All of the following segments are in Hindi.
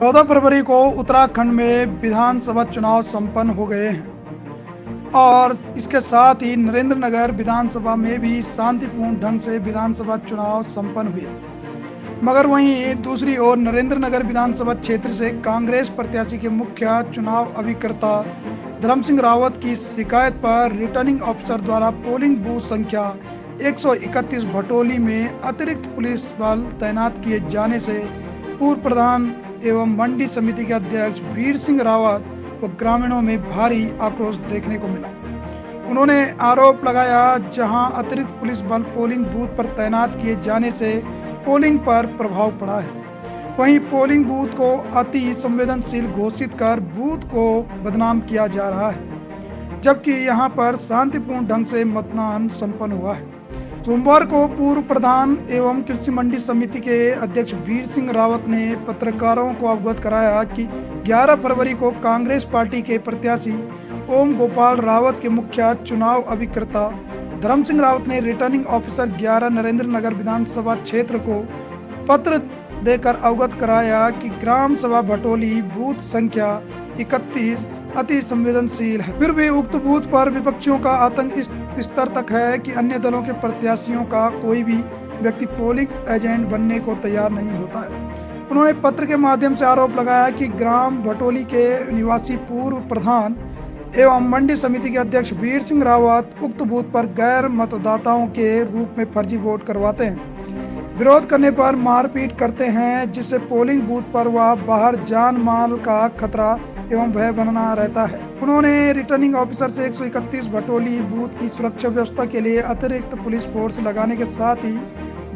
14 फरवरी को उत्तराखंड में विधानसभा चुनाव संपन्न हो गए हैं और इसके साथ ही नरेंद्र विधानसभा में भी शांतिपूर्ण ढंग से विधानसभा चुनाव संपन्न हुए। मगर वहीं दूसरी ओर नरेंद्र विधानसभा क्षेत्र से कांग्रेस प्रत्याशी के मुख्य चुनाव अभिकर्ता धर्म सिंह रावत की शिकायत पर रिटर्निंग ऑफिसर द्वारा पोलिंग बूथ संख्या 131 भटोली में अतिरिक्त पुलिस बल तैनात किए जाने से पूर्व प्रधान एवं मंडी समिति के अध्यक्ष वीर सिंह रावत व ग्रामीणों में भारी आक्रोश देखने को मिला। उन्होंने आरोप लगाया, जहां अतिरिक्त पुलिस बल पोलिंग बूथ पर तैनात किए जाने से पोलिंग पर प्रभाव पड़ा है, वहीं पोलिंग बूथ को अति संवेदनशील घोषित कर बूथ को बदनाम किया जा रहा है, जबकि यहां पर शांतिपूर्ण ढंग से मतदान संपन्न हुआ है। सोमवार को पूर्व प्रधान एवं कृषि मंडी समिति के अध्यक्ष वीर सिंह रावत ने पत्रकारों को अवगत कराया कि 11 फरवरी को कांग्रेस पार्टी के प्रत्याशी ओम गोपाल रावत के मुख्य चुनाव अभिकर्ता धर्म सिंह रावत ने रिटर्निंग ऑफिसर 11 नरेंद्र विधानसभा क्षेत्र को पत्र देकर अवगत कराया कि ग्राम सभा भटोली बूथ संख्या 31 अति संवेदनशील है। फिर भी उक्त बूथ पर विपक्षियों का आतंक इस स्तर तक है कि अन्य दलों के प्रत्याशियों का कोई भी व्यक्ति पोलिंग एजेंट बनने को तैयार नहीं होता है। उन्होंने पत्र के माध्यम से आरोप लगाया कि ग्राम भटोली के निवासी पूर्व प्रधान एवं मंडी समिति के अध्यक्ष वीर सिंह रावत उक्त बूथ पर गैर मतदाताओं के रूप में फर्जी वोट करवाते हैं, विरोध करने पर मारपीट करते हैं, जिससे पोलिंग बूथ पर व बाहर जान माल का खतरा एवं भय बना रहता है। उन्होंने रिटर्निंग ऑफिसर से 131 भटोली बूथ की सुरक्षा व्यवस्था के लिए अतिरिक्त पुलिस फोर्स लगाने के साथ ही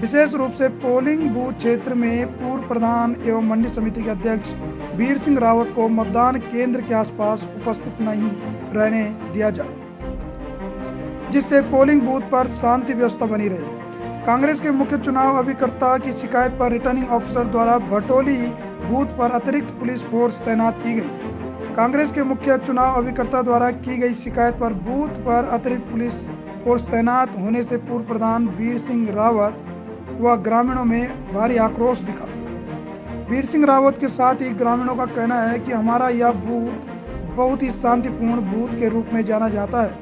विशेष रूप से पोलिंग बूथ क्षेत्र में पूर्व प्रधान एवं मंडी समिति के अध्यक्ष वीर सिंह रावत को मतदान केंद्र के आसपास उपस्थित नहीं रहने दिया जाए, जिससे पोलिंग बूथ पर शांति व्यवस्था बनी रहे। कांग्रेस के मुख्य चुनाव अभिकर्ता की शिकायत पर रिटर्निंग ऑफिसर द्वारा भटोली बूथ पर अतिरिक्त पुलिस फोर्स तैनात की गई। कांग्रेस के मुख्य चुनाव अभिकर्ता द्वारा की गई शिकायत पर बूथ पर अतिरिक्त पुलिस फोर्स तैनात होने से पूर्व प्रधान वीर सिंह रावत व ग्रामीणों में भारी आक्रोश दिखा। वीर सिंह रावत के साथ ही ग्रामीणों का कहना है कि हमारा यह बूथ बहुत ही शांतिपूर्ण बूथ के रूप में जाना जाता है,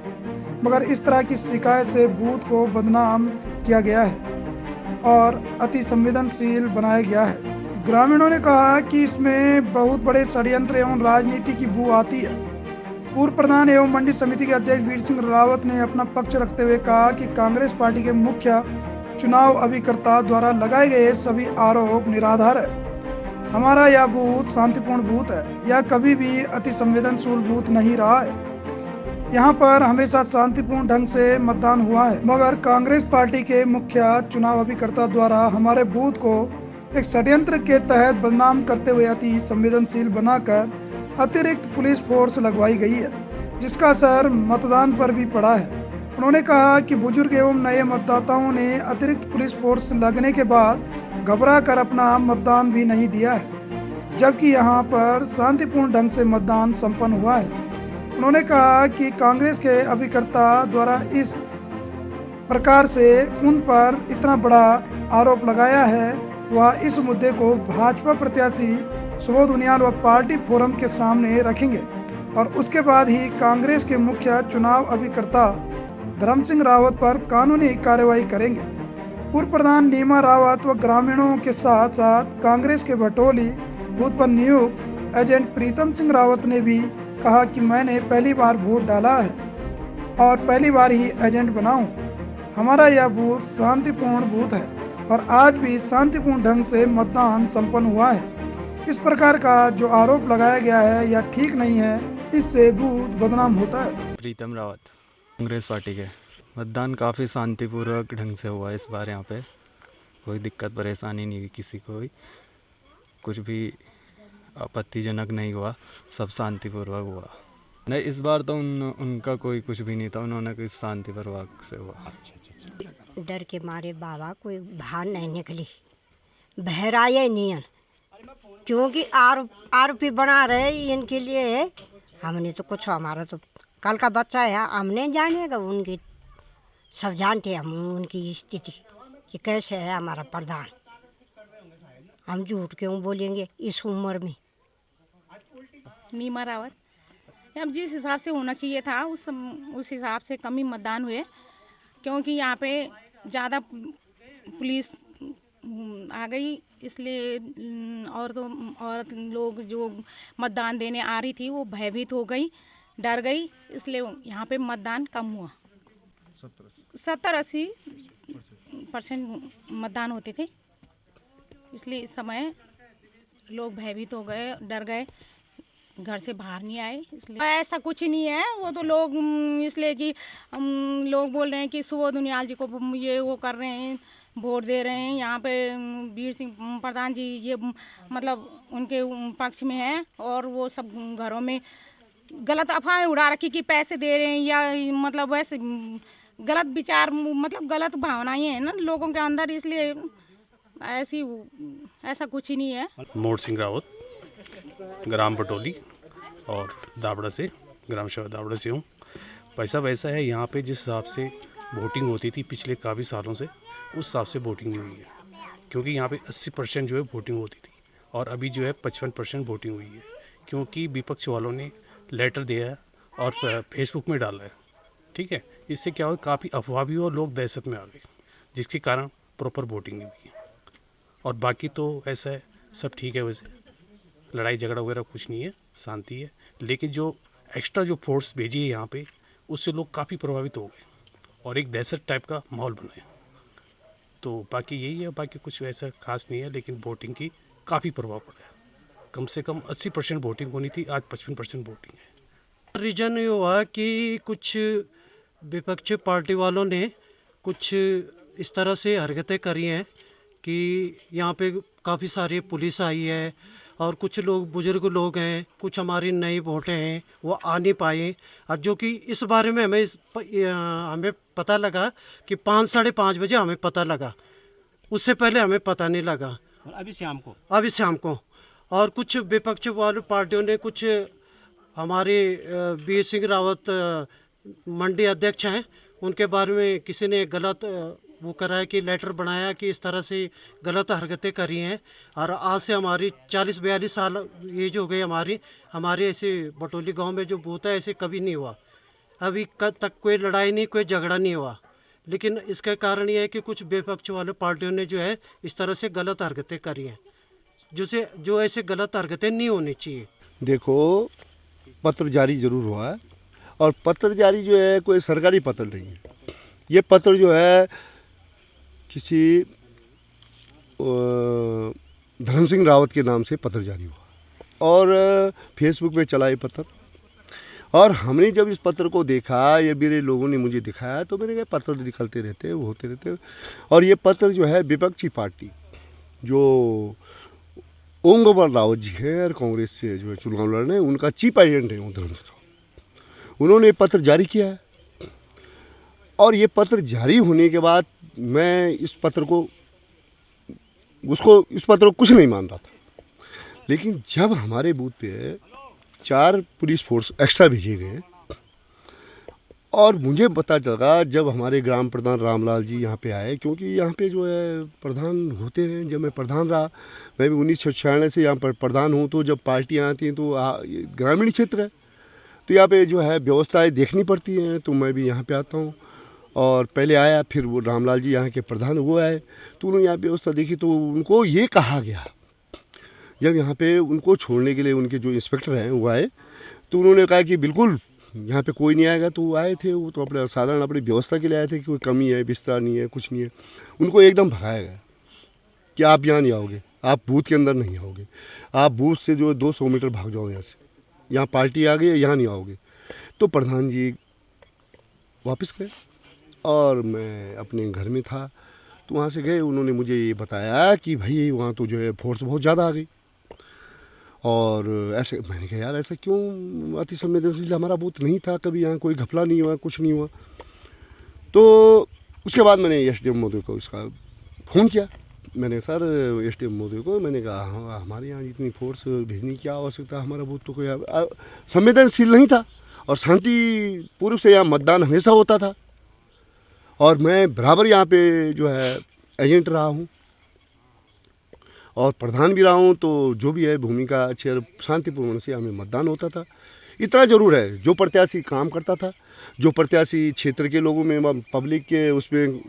मगर इस तरह की शिकायत से बूथ को बदनाम किया गया है और अति संवेदनशील बनाया गया है। ग्रामीणों ने कहा कि इसमें बहुत बड़े षड्यंत्र एवं राजनीति की बू आती है। पूर्व प्रधान एवं मंडी समिति के अध्यक्ष वीर सिंह रावत ने अपना पक्ष रखते हुए कहा कि कांग्रेस पार्टी के मुख्य चुनाव अभिकर्ता द्वारा लगाए गए सभी आरोप निराधार है। हमारा यह बूथ शांतिपूर्ण बूथ है, यह कभी भी अति संवेदनशील बूथ नहीं रहा है। यहाँ पर हमेशा शांतिपूर्ण ढंग से मतदान हुआ है, मगर कांग्रेस पार्टी के मुख्य चुनाव अभिकर्ता द्वारा हमारे बूथ को एक षड्यंत्र के तहत बदनाम करते हुए अति संवेदनशील बनाकर अतिरिक्त पुलिस फोर्स लगवाई गई है, जिसका असर मतदान पर भी पड़ा है। उन्होंने कहा कि बुजुर्ग एवं नए मतदाताओं ने अतिरिक्त पुलिस फोर्स लगने के बाद घबरा कर अपना मतदान भी नहीं दिया है, जबकि यहाँ पर शांतिपूर्ण ढंग से मतदान संपन्न हुआ है। उन्होंने कहा कि कांग्रेस के अभिकर्ता द्वारा इस प्रकार से उन पर इतना बड़ा आरोप लगाया है, वह इस मुद्दे को भाजपा प्रत्याशी सुबोध उनियाल व पार्टी फोरम के सामने रखेंगे और उसके बाद ही कांग्रेस के मुख्य चुनाव अभिकर्ता धर्म सिंह रावत पर कानूनी कार्रवाई करेंगे। पूर्व प्रधान नीमा रावत व ग्रामीणों के साथ साथ कांग्रेस के भटोली बूथ पर नियुक्त एजेंट प्रीतम सिंह रावत ने भी कहा कि मैंने पहली बार वोट डाला है और पहली बार ही एजेंट बना हूँ। हमारा यह बूथ शांतिपूर्ण बूथ है और आज भी शांतिपूर्ण ढंग से मतदान संपन्न हुआ है। इस प्रकार का जो आरोप लगाया गया है यह ठीक नहीं है, इससे बूथ बदनाम होता है। प्रीतम रावत, कांग्रेस पार्टी के। मतदान काफ़ी शांतिपूर्वक ढंग से हुआ इस बार। यहाँ पे कोई दिक्कत परेशानी नहीं हुई, किसी को भी कुछ भी आपत्तिजनक नहीं हुआ, सब शांतिपूर्वक हुआ। नहीं, इस बार तो उनका कोई कुछ भी नहीं था, उन्होंने कुछ शांतिपूर्वक से हुआ। डर के मारे बाबा कोई बाहर नहीं निकली, बहराए नियन, क्योंकि आरोपी बना रहे इनके लिए। हमने तो कुछ, हमारा तो कल का बच्चा है, हमने जानेगा, उनकी सब जानते हम उनकी स्थिति कि कैसे है हमारा प्रधान। हम झूठ क्यों बोलेंगे इस उम्र में। नीमा रावत। अब जिस हिसाब से होना चाहिए था उस हिसाब से कम ही मतदान हुए, क्योंकि यहाँ पे ज़्यादा पुलिस आ गई, इसलिए औरत लोग जो मतदान देने आ रही थी वो भयभीत हो गई, डर गई, इसलिए यहाँ पे मतदान कम हुआ। 70-80% मतदान होते थे, इसलिए इस समय लोग भयभीत हो गए, डर गए, घर से बाहर नहीं आए। इसलिए ऐसा कुछ नहीं है, वो तो लोग इसलिए कि लोग बोल रहे हैं कि सुबोध उनियाल जी को ये वो कर रहे हैं, वोट दे रहे हैं। यहाँ पे वीर सिंह प्रधान जी ये मतलब उनके पक्ष में है, और वो सब घरों में गलत अफवाहें उड़ा रखी कि पैसे दे रहे हैं, या मतलब वैसे गलत विचार, मतलब गलत भावनाएं हैं ना लोगों के अंदर, इसलिए ऐसा कुछ ही नहीं है। मोर सिंह रावत, ग्राम पटोली और दाबड़ा से, ग्राम सेवा दाबड़ा से हूँ। पैसा वैसा है, यहाँ पे जिस हिसाब से वोटिंग होती थी पिछले काफ़ी सालों से, उस हिसाब से वोटिंग नहीं हुई है, क्योंकि यहाँ पे 80% जो है वोटिंग होती थी, और अभी जो है 55% वोटिंग हुई है, क्योंकि विपक्ष वालों ने लेटर दिया है और फेसबुक में डाला है। ठीक है, इससे क्या हुआ, काफ़ी अफवाह भी और लोग दहशत में आ गए, जिसके कारण प्रॉपर वोटिंग नहीं हुई है। और बाकी तो ऐसा है, सब ठीक है, वैसे लड़ाई झगड़ा वगैरह कुछ नहीं है, शांति है। लेकिन जो एक्स्ट्रा जो फोर्स भेजी है यहाँ पे, उससे लोग काफ़ी प्रभावित हो गए और एक दहशत टाइप का माहौल बना है। तो बाकी यही है, बाकी कुछ ऐसा खास नहीं है, लेकिन वोटिंग की काफ़ी प्रभाव पड़ा है। कम से कम 80% वोटिंग होनी थी, आज 55% वोटिंग है। रीज़न ये हुआ कि कुछ विपक्षी पार्टी वालों ने कुछ इस तरह से हरकतें करी हैं कि यहाँ पे काफ़ी सारी पुलिस आई है, और कुछ लोग बुजुर्ग लोग हैं, कुछ हमारी नई वोटें हैं, वो आ नहीं पाए। और जो कि इस बारे में हमें पता लगा कि 5-5:30 बजे हमें पता लगा, उससे पहले हमें पता नहीं लगा। अभी शाम को और कुछ विपक्ष वाली पार्टियों ने, कुछ हमारे वीर सिंह रावत मंडी अध्यक्ष हैं, उनके बारे में किसी ने गलत वो करा है कि लेटर बनाया कि इस तरह से गलत हरकतें करी हैं। और आज से हमारी 40-42 साल एज हो गई हमारे ऐसे बटोली गांव में जो बूथ है, ऐसे कभी नहीं हुआ, अभी तक कोई लड़ाई नहीं, कोई झगड़ा नहीं हुआ। लेकिन इसका कारण ये है कि कुछ विपक्ष वाले पार्टियों ने जो है इस तरह से गलत हरकतें करी हैं, जो ऐसे गलत हरकतें नहीं होनी चाहिए। देखो, पत्र जारी जरूर हुआ है, और पत्र जारी जो है कोई सरकारी पत्र नहीं है। ये पत्र जो है किसी धर्म सिंह रावत के नाम से पत्र जारी हुआ, और फेसबुक पे चला ये पत्र। और हमने जब इस पत्र को देखा, ये मेरे लोगों ने मुझे दिखाया, तो मैंने कहा पत्र निकलते रहते, वो होते रहते। और ये पत्र जो है विपक्षी पार्टी जो ओम गोपाल रावत जी है, और कांग्रेस से जो है चुनाव लड़ रहे हैं, उनका चीफ एजेंट है धर्म सिंह रावत, उन्होंने ये पत्र जारी किया है। और ये पत्र जारी होने के बाद मैं इस पत्र को कुछ नहीं मान रहा था, लेकिन जब हमारे बूथ पे 4 पुलिस फोर्स एक्स्ट्रा भेजे गए, और मुझे पता चला जब हमारे ग्राम प्रधान रामलाल जी यहाँ पे आए, क्योंकि यहाँ पे जो है प्रधान होते हैं, जब मैं प्रधान रहा, मैं भी 1996 से यहाँ पर प्रधान हूँ, तो जब पार्टियाँ आती हैं तो ग्रामीण क्षेत्र है, तो यहाँ पे जो है व्यवस्थाएं देखनी पड़ती हैं, तो मैं भी यहाँ पे आता हूँ। और पहले आया, फिर वो रामलाल जी यहाँ के प्रधान वो आए, तो उन्होंने यहाँ व्यवस्था देखी, तो उनको ये कहा गया, जब यहाँ पे उनको छोड़ने के लिए उनके जो इंस्पेक्टर हैं वो आए, तो उन्होंने कहा कि बिल्कुल यहाँ पे कोई नहीं आएगा। तो वो आए थे, वो तो अपने साधारण अपनी व्यवस्था के लिए आए थे कि कोई कमी है, बिस्तर नहीं है, कुछ नहीं है। उनको एकदम भगाया गया कि आप यहाँ नहीं आओगे, आप बूथ के अंदर नहीं आओगे, आप बूथ से जो 200 मीटर भाग जाओ यहाँ से, यहाँ पार्टी आ गई, यहाँ नहीं आओगे। तो प्रधान जी वापस गए, और मैं अपने घर में था, तो वहाँ से गए, उन्होंने मुझे ये बताया कि भाई वहाँ तो जो है फोर्स बहुत ज़्यादा आ गई। और ऐसे मैंने कहा यार ऐसा क्यों, अति संवेदनशील हमारा बूथ नहीं था, कभी यहाँ कोई घपला नहीं हुआ, कुछ नहीं हुआ। तो उसके बाद मैंने एसडीएम महोदय को इसका फ़ोन किया, मैंने सर एसडीएम महोदय को मैंने कहा हाँ, हमारे यहाँ इतनी फोर्स भेजने की आवश्यकता, हमारा बूथ तो कोई संवेदनशील नहीं था, और शांति पूर्व से यहाँ मतदान हमेशा होता था, और मैं बराबर यहाँ पे जो है एजेंट रहा हूँ। और प्रधान भी रहा हूँ, तो जो भी है भूमिका अच्छी और शांतिपूर्ण से हमें मतदान होता था। इतना ज़रूर है, जो प्रत्याशी काम करता था, जो प्रत्याशी क्षेत्र के लोगों में पब्लिक के उसमें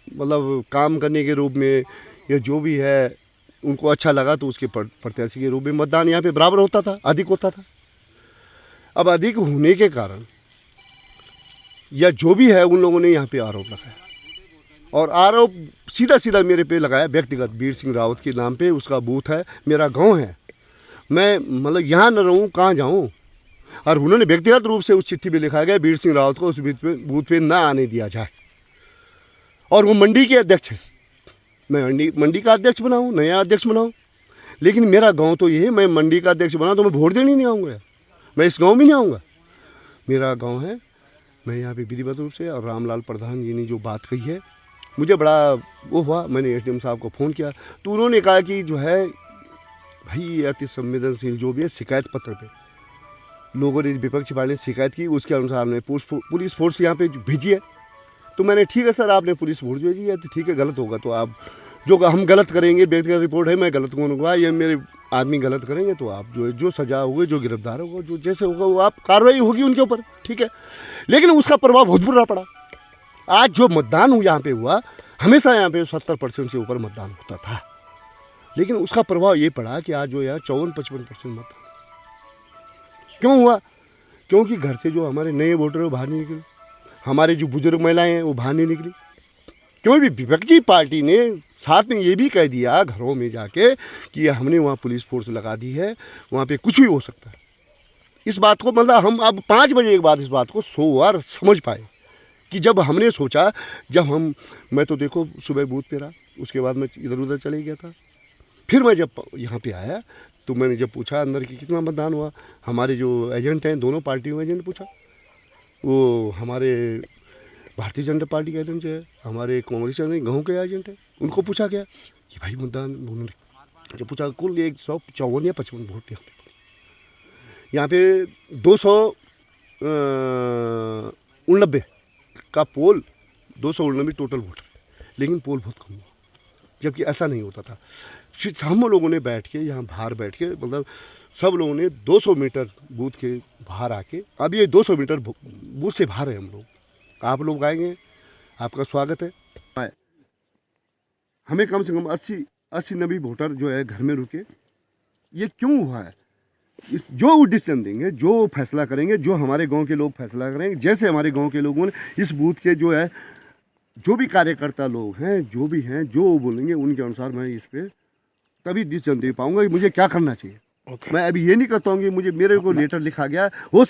मतलब काम करने के रूप में या जो भी है उनको अच्छा लगा तो उसके प्रत्याशी के रूप में मतदान यहाँ पे बराबर होता था, अधिक होता था। अब अधिक होने के कारण या जो भी है उन लोगों ने यहाँ पे आरोप लगाया और आरोप सीधा सीधा मेरे पे लगाया व्यक्तिगत। वीर सिंह रावत के नाम पे उसका बूथ है, मेरा गांव है, मैं मतलब यहाँ न रहूँ कहाँ जाऊँ। और उन्होंने व्यक्तिगत रूप से उस चिट्ठी पे लिखा गया वीर सिंह रावत को उस बूथ पे ना आने दिया जाए। और वो मंडी के अध्यक्ष है, मैं मंडी का अध्यक्ष बनाऊँ, नया अध्यक्ष बनाऊँ, लेकिन मेरा गाँव तो ये है, मैं मंडी का अध्यक्ष बनाऊँ तो मैं वोट देने नहीं आऊँगा, मैं इस गाँव में नहीं आऊँगा। मेरा गाँव है, मैं यहाँ पे विधिवत रूप से। और रामलाल प्रधान जी ने जो बात कही है मुझे बड़ा वो हुआ। मैंने एसडीएम साहब को फ़ोन किया तो उन्होंने कहा कि जो है भाई अति संवेदनशील जो भी है शिकायत पत्र पे लोगों ने विपक्षी पार्टी ने शिकायत की, उसके अनुसार हमने पुलिस फोर्स यहाँ पे भेजी है। तो मैंने ठीक है सर, आपने पुलिस फोर्स भेजी है तो ठीक है, गलत होगा तो आप जो हम गलत करेंगे, व्यक्तिगत रिपोर्ट है, मैं गलत करूँगा या मेरे आदमी गलत करेंगे तो आप जो सजा होगी, जो गिरफ्तार होगा, जो जैसे होगा वो आप कार्रवाई होगी उनके ऊपर, ठीक है। लेकिन उसका प्रभाव बहुत बुरा पड़ा। आज जो मतदान यहाँ पे हुआ, हमेशा यहाँ पे 70% से ऊपर मतदान होता था, लेकिन उसका प्रभाव ये पड़ा कि आज जो यहाँ 54-55% मतदान क्यों हुआ? क्योंकि घर से जो हमारे नए वोटर है वो बाहर नहीं निकले, हमारे जो बुजुर्ग महिलाएं हैं वो बाहर नहीं निकली। क्योंकि विपक्षी पार्टी ने साथ में ये भी कह दिया घरों में जाके कि हमने वहाँ पुलिस फोर्स लगा दी है, वहाँ पे कुछ भी हो सकता है। इस बात को मतलब हम अब 5 बजे के बाद इस बात को 100 बार समझ पाए कि जब हमने सोचा, मैं तो देखो सुबह बूथ पे रहा, उसके बाद मैं इधर उधर चले गया था। फिर मैं जब यहाँ पे आया तो मैंने जब पूछा अंदर कि कितना मतदान हुआ, हमारे जो एजेंट हैं दोनों पार्टियों में एजेंट पूछा, वो हमारे भारतीय जनता पार्टी के एजेंट है, हमारे कांग्रेस गाँव के एजेंट है, उनको पूछा गया कि भाई मतदान, उन्होंने जब पूछा कुल 154 या 55 वोट यहाँ पे 289 का पोल, 289 टोटल वोटर, लेकिन पोल बहुत कम हुआ, जबकि ऐसा नहीं होता था। फिर हम लोगों ने बैठ के यहाँ बाहर बैठ के मतलब सब लोगों ने 200 मीटर बूथ के बाहर आके, अब ये 200 मीटर बूथ से बाहर है हम लोग, आप लोग आएंगे, आपका स्वागत है। हमें कम से कम 80-90 वोटर जो है घर में रुके। ये क्यों हुआ है? जो वो डिसीजन देंगे, जो फैसला करेंगे, जो हमारे गांव के लोग फैसला करेंगे, जैसे हमारे गांव के लोगों ने इस बूथ के जो है जो भी कार्यकर्ता लोग हैं, जो भी हैं, जो वो बोलेंगे उनके अनुसार मैं इस पे तभी डिसीजन दे पाऊंगा कि मुझे क्या करना चाहिए। मैं अभी ये नहीं कहता हूँ कि मुझे मेरे को लेटर लिखा गया हो